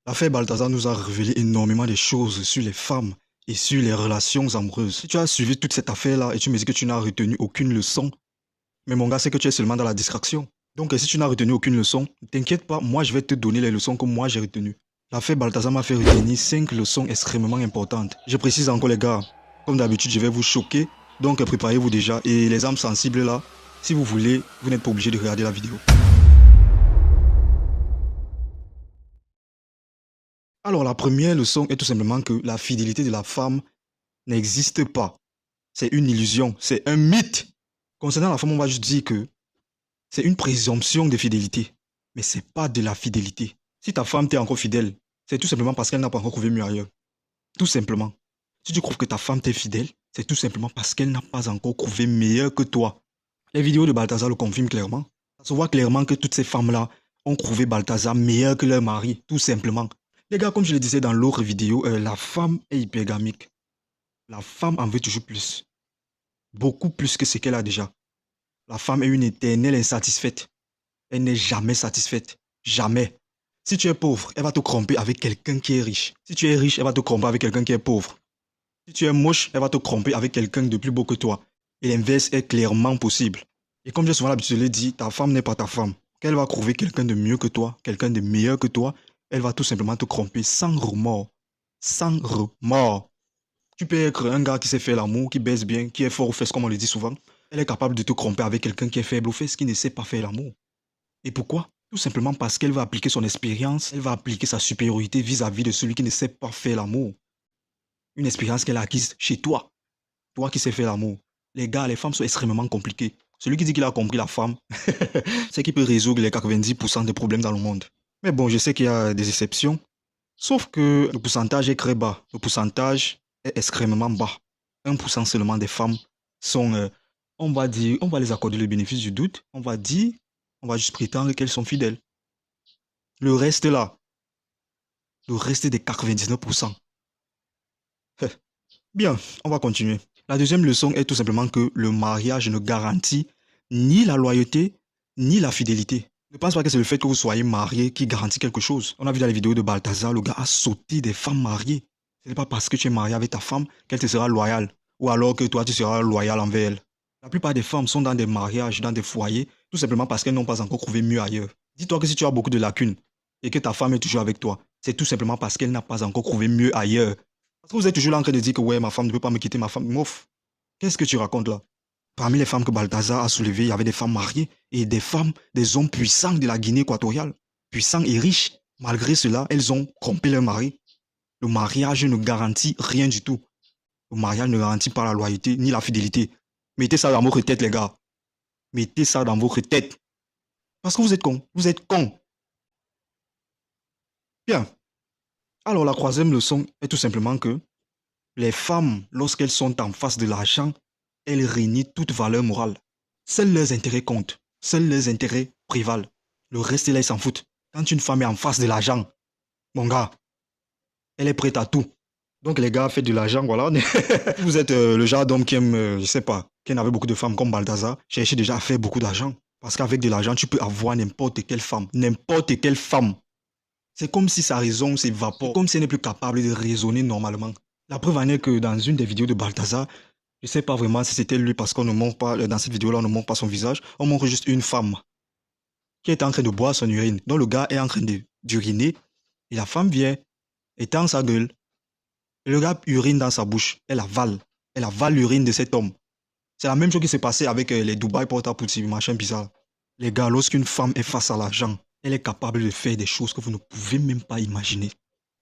L'affaire Balthazar nous a révélé énormément de choses sur les femmes et sur les relations amoureuses. Si tu as suivi toute cette affaire-là et tu me dis que tu n'as retenu aucune leçon, mais mon gars, c'est que tu es seulement dans la distraction. Donc si tu n'as retenu aucune leçon, ne t'inquiète pas, moi je vais te donner les leçons que moi j'ai retenues. L'affaire Balthazar m'a fait retenir 5 leçons extrêmement importantes. Je précise encore les gars, comme d'habitude je vais vous choquer, donc préparez-vous déjà. Et les âmes sensibles là, si vous voulez, vous n'êtes pas obligé de regarder la vidéo. Alors la première leçon est tout simplement que la fidélité de la femme n'existe pas. C'est une illusion, c'est un mythe. Concernant la femme, on va juste dire que c'est une présomption de fidélité, mais c'est pas de la fidélité. Si ta femme t'est encore fidèle, c'est tout simplement parce qu'elle n'a pas encore trouvé mieux ailleurs. Tout simplement. Si tu trouves que ta femme t'est fidèle, c'est tout simplement parce qu'elle n'a pas encore trouvé meilleur que toi. Les vidéos de Balthazar le confirment clairement. Ça se voit clairement que toutes ces femmes-là ont trouvé Balthazar meilleur que leur mari, tout simplement. Les gars, comme je le disais dans l'autre vidéo, la femme est hypergamique. La femme en veut toujours plus. Beaucoup plus que ce qu'elle a déjà. La femme est une éternelle insatisfaite. Elle n'est jamais satisfaite. Jamais. Si tu es pauvre, elle va te tromper avec quelqu'un qui est riche. Si tu es riche, elle va te tromper avec quelqu'un qui est pauvre. Si tu es moche, elle va te tromper avec quelqu'un de plus beau que toi. Et l'inverse est clairement possible. Et comme j'ai souvent l'habitude de le dire, ta femme n'est pas ta femme. Qu'elle va trouver quelqu'un de mieux que toi, quelqu'un de meilleur que toi, elle va tout simplement te tromper sans remords. Sans remords. Tu peux être un gars qui sait faire l'amour, qui baisse bien, qui est fort aux fesses comme on le dit souvent. Elle est capable de te tromper avec quelqu'un qui est faible aux fesses, qui ne sait pas faire l'amour. Et pourquoi? Tout simplement parce qu'elle va appliquer son expérience, elle va appliquer sa supériorité vis-à-vis de celui qui ne sait pas faire l'amour. Une expérience qu'elle a acquise chez toi. Toi qui sais faire l'amour. Les gars, les femmes sont extrêmement compliquées. Celui qui dit qu'il a compris la femme, c'est qu'il peut résoudre les 90% des problèmes dans le monde. Mais bon, je sais qu'il y a des exceptions. Sauf que le pourcentage est très bas. Le pourcentage est extrêmement bas. 1% seulement des femmes sont, on va dire, on va les accorder le bénéfice du doute. On va dire, on va juste prétendre qu'elles sont fidèles. Le reste là, le reste des 99%. Bien, on va continuer. La deuxième leçon est tout simplement que le mariage ne garantit ni la loyauté, ni la fidélité. Ne pense pas que c'est le fait que vous soyez marié qui garantit quelque chose. On a vu dans les vidéos de Balthazar, le gars a sauté des femmes mariées. Ce n'est pas parce que tu es marié avec ta femme qu'elle te sera loyale. Ou alors que toi, tu seras loyal envers elle. La plupart des femmes sont dans des mariages, dans des foyers, tout simplement parce qu'elles n'ont pas encore trouvé mieux ailleurs. Dis-toi que si tu as beaucoup de lacunes et que ta femme est toujours avec toi, c'est tout simplement parce qu'elle n'a pas encore trouvé mieux ailleurs. Parce que vous êtes toujours là en train de dire que ouais, ma femme ne peut pas me quitter, ma femme. Mouf. Qu'est-ce que tu racontes là? Parmi les femmes que Balthazar a soulevées, il y avait des femmes mariées et des femmes, des hommes puissants de la Guinée équatoriale. Puissants et riches. Malgré cela, elles ont trompé leur mari. Le mariage ne garantit rien du tout. Le mariage ne garantit pas la loyauté ni la fidélité. Mettez ça dans votre tête, les gars. Mettez ça dans votre tête. Parce que vous êtes cons. Vous êtes cons. Bien. Alors la troisième leçon est tout simplement que les femmes, lorsqu'elles sont en face de l'argent, elles renient toute valeur morale. Seuls leurs intérêts comptent. Seuls leurs intérêts prévalent. Le reste, là, ils s'en foutent. Quand une femme est en face de l'argent, mon gars, elle est prête à tout. Donc les gars, faites de l'argent, voilà. Vous êtes le genre d'homme qui aime, je sais pas, qui avait beaucoup de femmes comme Balthazar, cherchez déjà à faire beaucoup d'argent. Parce qu'avec de l'argent, tu peux avoir n'importe quelle femme. N'importe quelle femme. C'est comme si sa raison s'évapore. Comme si elle n'est plus capable de raisonner normalement. La preuve en est que dans une des vidéos de Balthazar, je ne sais pas vraiment si c'était lui parce qu'on ne montre pas, dans cette vidéo-là, on ne montre pas son visage. On montre juste une femme qui est en train de boire son urine. Donc le gars est en train d'uriner et la femme vient, étend sa gueule. Et le gars urine dans sa bouche. Elle avale. Elle avale l'urine de cet homme. C'est la même chose qui s'est passé avec les Dubaï porta-potty, machin bizarre. Les gars, lorsqu'une femme est face à l'argent, elle est capable de faire des choses que vous ne pouvez même pas imaginer.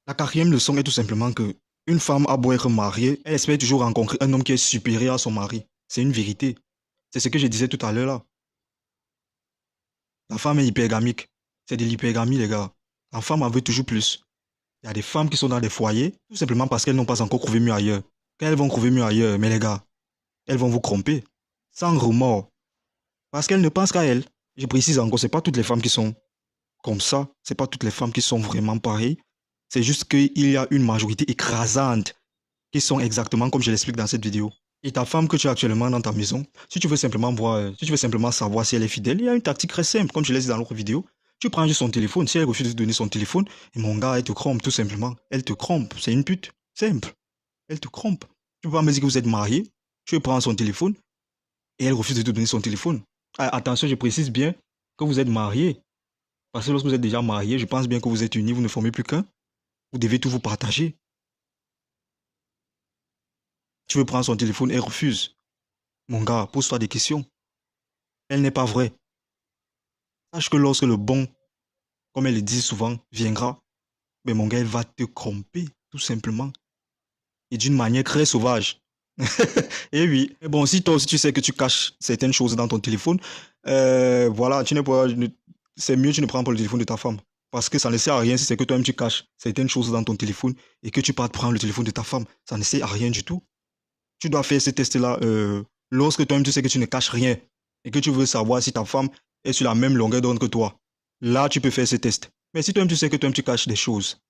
La quatrième leçon est tout simplement que une femme a beau être mariée, elle espère toujours rencontrer un homme qui est supérieur à son mari. C'est une vérité. C'est ce que je disais tout à l'heure là. La femme est hypergamique. C'est de l'hypergamie, les gars. La femme en veut toujours plus. Il y a des femmes qui sont dans des foyers, tout simplement parce qu'elles n'ont pas encore trouvé mieux ailleurs. Quand elles vont trouver mieux ailleurs, mais les gars, elles vont vous tromper. Sans remords. Parce qu'elles ne pensent qu'à elles. Je précise encore, c'est pas toutes les femmes qui sont comme ça. C'est pas toutes les femmes qui sont vraiment pareilles. C'est juste qu'il y a une majorité écrasante qui sont exactement comme je l'explique dans cette vidéo. Et ta femme que tu as actuellement dans ta maison, si tu veux simplement voir, si tu veux simplement savoir si elle est fidèle, il y a une tactique très simple, comme je l'ai dit dans l'autre vidéo. Tu prends juste son téléphone. Si elle refuse de te donner son téléphone, et mon gars, elle te trompe tout simplement. Elle te trompe. C'est une pute. Simple. Elle te trompe. Tu peux pas me dire que vous êtes mariés. Tu prends son téléphone et elle refuse de te donner son téléphone. Ah, attention, je précise bien que vous êtes mariés. Parce que lorsque vous êtes déjà mariés, je pense bien que vous êtes unis, vous ne formez plus qu'un. Vous devez tout vous partager. Tu veux prendre son téléphone, elle refuse. Mon gars, pose-toi des questions. Elle n'est pas vraie. Sache que lorsque le bon, comme elle le dit souvent, viendra, mais mon gars, elle va te tromper, tout simplement. Et d'une manière très sauvage. Et oui. Mais bon, si toi aussi tu sais que tu caches certaines choses dans ton téléphone, voilà, tu n'es pas, c'est mieux tu ne prends pas le téléphone de ta femme. Parce que ça ne sert à rien si c'est que toi-même tu caches certaines choses dans ton téléphone et que tu partes prendre le téléphone de ta femme. Ça ne sert à rien du tout. Tu dois faire ces tests-là lorsque toi-même tu sais que tu ne caches rien et que tu veux savoir si ta femme est sur la même longueur d'onde que toi. Là, tu peux faire ces tests. Mais si toi-même tu sais que toi-même tu caches des choses,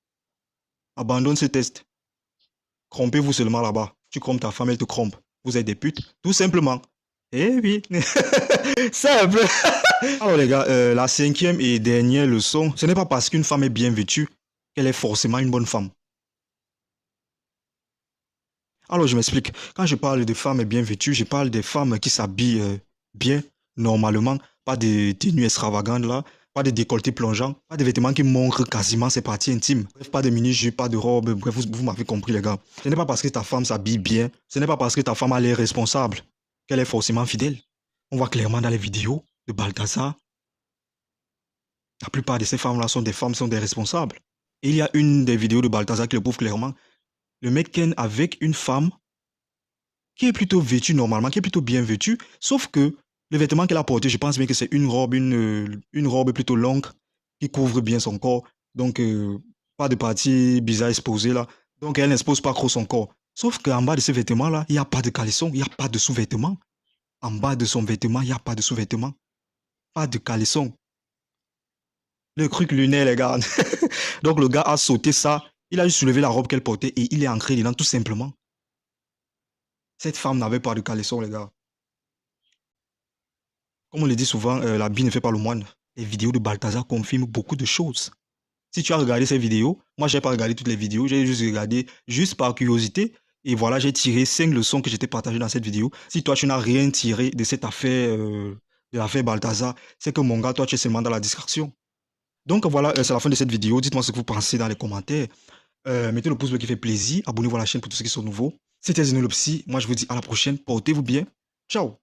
abandonne ces tests. Trompez-vous seulement là-bas. Tu trompes ta femme, elle te trompe. Vous êtes des putes, tout simplement. Eh oui, simple. Alors les gars, la cinquième et dernière leçon, ce n'est pas parce qu'une femme est bien vêtue qu'elle est forcément une bonne femme. Alors je m'explique. Quand je parle de femmes bien vêtues, je parle des femmes qui s'habillent bien, normalement, pas des tenues extravagantes là, pas des décolletés plongeants, pas des vêtements qui montrent quasiment ses parties intimes. Bref, pas de mini-jupes, pas de robes, bref, vous m'avez compris les gars. Ce n'est pas parce que ta femme s'habille bien, ce n'est pas parce que ta femme a l'air responsable qu'elle est forcément fidèle. On voit clairement dans les vidéos de Balthazar, la plupart de ces femmes-là sont des femmes, sont des responsables. Et il y a une des vidéos de Balthazar qui le prouve clairement. Le mec ken avec une femme qui est plutôt vêtue normalement, qui est plutôt bien vêtue, sauf que le vêtement qu'elle a porté, je pense bien que c'est une robe plutôt longue qui couvre bien son corps. Donc, pas de partie bizarre exposée là. Donc, elle n'expose pas trop son corps. Sauf qu'en bas de ce vêtement-là, il n'y a pas de caleçon, il n'y a pas de sous-vêtement. En bas de son vêtement, il n'y a pas de sous-vêtement. Pas de caleçon. Le truc lunaire, les gars. Donc, le gars a sauté ça. Il a juste soulevé la robe qu'elle portait et il est entré dedans tout simplement. Cette femme n'avait pas de caleçon, les gars. Comme on le dit souvent, l'habit ne fait pas le moine. Les vidéos de Balthazar confirment beaucoup de choses. Si tu as regardé ces vidéos, moi je n'ai pas regardé toutes les vidéos, j'ai juste regardé juste par curiosité. Et voilà, j'ai tiré 5 leçons que j'étais partagées dans cette vidéo. Si toi tu n'as rien tiré de cette affaire, de l'affaire Balthazar, c'est que mon gars, toi tu es seulement dans la distraction. Donc voilà, c'est la fin de cette vidéo. Dites-moi ce que vous pensez dans les commentaires. Mettez le pouce bleu qui fait plaisir. Abonnez-vous à la chaîne pour tous ceux qui sont nouveaux. C'était Zeno le Psy. Moi je vous dis à la prochaine. Portez-vous bien. Ciao.